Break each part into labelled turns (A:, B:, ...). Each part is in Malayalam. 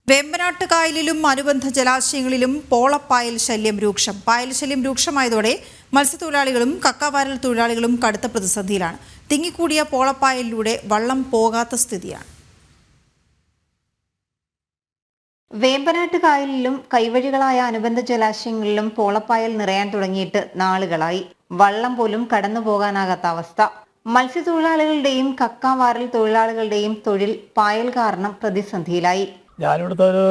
A: വേമ്പനാട്ട് കായലിലും അനുബന്ധ ജലാശയങ്ങളിലും പോളപ്പായൽ ശല്യം രൂക്ഷം. പായൽ ശല്യം രൂക്ഷമായതോടെ മത്സ്യത്തൊഴിലാളികളും കക്കാവാരൽ തൊഴിലാളികളും കടുത്ത പ്രതിസന്ധിയിലാണ്. തിങ്ങിക്കൂടിയ പോളപ്പായലിലൂടെ വള്ളം പോകാത്ത സ്ഥിതിയാണ്.
B: വേമ്പനാട്ട് കായലിലും കൈവഴികളായ അനുബന്ധ ജലാശയങ്ങളിലും പോളപ്പായൽ നിറയാൻ തുടങ്ങിയിട്ട് നാളുകളായി. വള്ളം പോലും കടന്നു പോകാനാകാത്ത അവസ്ഥ. മത്സ്യത്തൊഴിലാളികളുടെയും കക്കാവാരൽ തൊഴിലാളികളുടെയും തൊഴിൽ പായൽ കാരണം പ്രതിസന്ധിയിലായി.
C: ഞാനിവിടുത്തെ ഒരു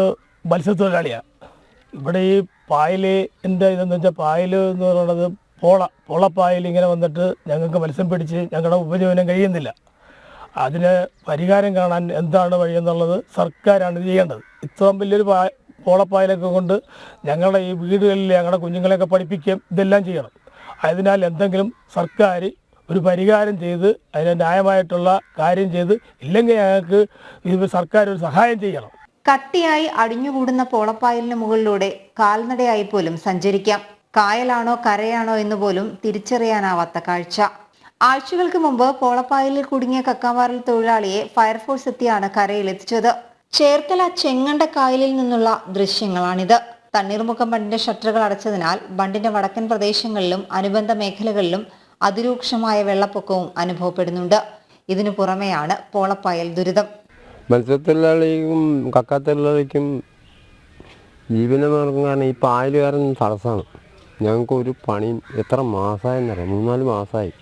C: മത്സ്യത്തൊഴിലാളിയാണ്. ഇവിടെ ഈ പായല് ഇതെന്ന് വെച്ചാൽ പായൽ എന്ന് പറയുന്നത് പോളപ്പായൽ ഇങ്ങനെ വന്നിട്ട് ഞങ്ങൾക്ക് മത്സ്യം പിടിച്ച് ഞങ്ങളുടെ ഉപജീവനം കഴിയുന്നില്ല. അതിന് പരിഹാരം കാണാൻ എന്താണ് വഴിയെന്നുള്ളത് സർക്കാരാണ് ചെയ്യേണ്ടത്. ഇത്രയും വലിയൊരു പോളപ്പായലൊക്കെ കൊണ്ട് ഞങ്ങളുടെ ഈ വീടുകളിൽ ഞങ്ങളുടെ കുഞ്ഞുങ്ങളെയൊക്കെ പഠിപ്പിക്കുകയും ഇതെല്ലാം ചെയ്യണം. അതിനാൽ എന്തെങ്കിലും സർക്കാർ ഒരു പരിഹാരം ചെയ്ത് അതിന് ന്യായമായിട്ടുള്ള കാര്യം ചെയ്ത്, ഇല്ലെങ്കിൽ ഞങ്ങൾക്ക് ഇത് സർക്കാർ ഒരു സഹായം ചെയ്യണം.
B: കട്ടിയായി അടിഞ്ഞുകൂടുന്ന പോളപ്പായലിന് മുകളിലൂടെ കാൽനടയായി പോലും സഞ്ചരിക്കാം. കായലാണോ കരയാണോ എന്ന് പോലും തിരിച്ചറിയാനാവാത്ത കാഴ്ച. ആഴ്ചകൾക്ക് മുമ്പ് പോളപ്പായലിൽ കുടുങ്ങിയ കക്കാവാരൽ തൊഴിലാളിയെ ഫയർഫോഴ്സ് എത്തിയാണ് കരയിലെത്തിച്ചത്. ചേർത്തല ചെങ്ങണ്ട കായലിൽ നിന്നുള്ള ദൃശ്യങ്ങളാണിത്. തണ്ണീർമുക്കം ബണ്ടിന്റെ ഷട്ടറുകൾ അടച്ചതിനാൽ ബണ്ടിന്റെ വടക്കൻ പ്രദേശങ്ങളിലും അനുബന്ധ മേഖലകളിലും അതിരൂക്ഷമായ വെള്ളപ്പൊക്കവും അനുഭവപ്പെടുന്നുണ്ട്. ഇതിനു പുറമെയാണ് പോളപ്പായൽ ദുരിതം.
D: മത്സ്യത്തൊഴിലാളിക്കും കക്കാത്തൊഴിലാളിക്കും ജീവനമാർഗം ഈ പായൽ കാരണം തടസ്സമാണ്. ഞങ്ങൾക്ക് ഒരു പണിയും എത്ര മാസമായെന്നറിയാം, 3-4 മാസമായി.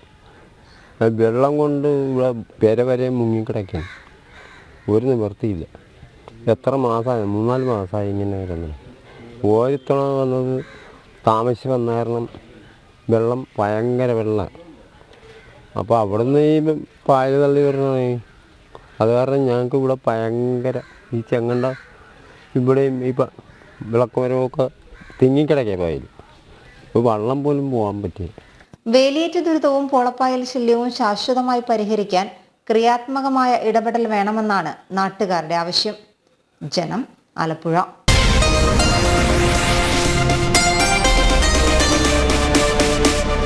D: വെള്ളം കൊണ്ട് ഇവിടെ പെര വരെ മുങ്ങിക്കിടയ്ക്കുന്നു. ഒരു നിവൃത്തിയില്ല. എത്ര മാസമായി, 3-4 മാസമായി ഇങ്ങനെ വരുന്നത്. ഓരിത്തണ വന്നത് താമസിച്ച് വന്ന കാരണം വെള്ളം ഭയങ്കര വെള്ളം. അപ്പോൾ അവിടുന്ന് ഈ പായൽ തള്ളി വരണേ. അത് കാരണം ഞങ്ങൾക്ക് ഇവിടെ ഭയങ്കര ഈ ചെങ്ങണ്ട ഇവിടെയും ഈ വിളക്കുമരമൊക്കെ തിങ്ങിക്കിടക്കുക പായൽ. ഇപ്പോൾ വള്ളം പോലും പോകാൻ പറ്റില്ല.
B: വേലിയേറ്റ ദുരിതവും പോളപ്പായൽ ശല്യവും ശാശ്വതമായി പരിഹരിക്കാൻ ക്രിയാത്മകമായ ഇടപെടൽ വേണമെന്നാണ് നാട്ടുകാരുടെ ആവശ്യം. ജനം, ആലപ്പുഴ.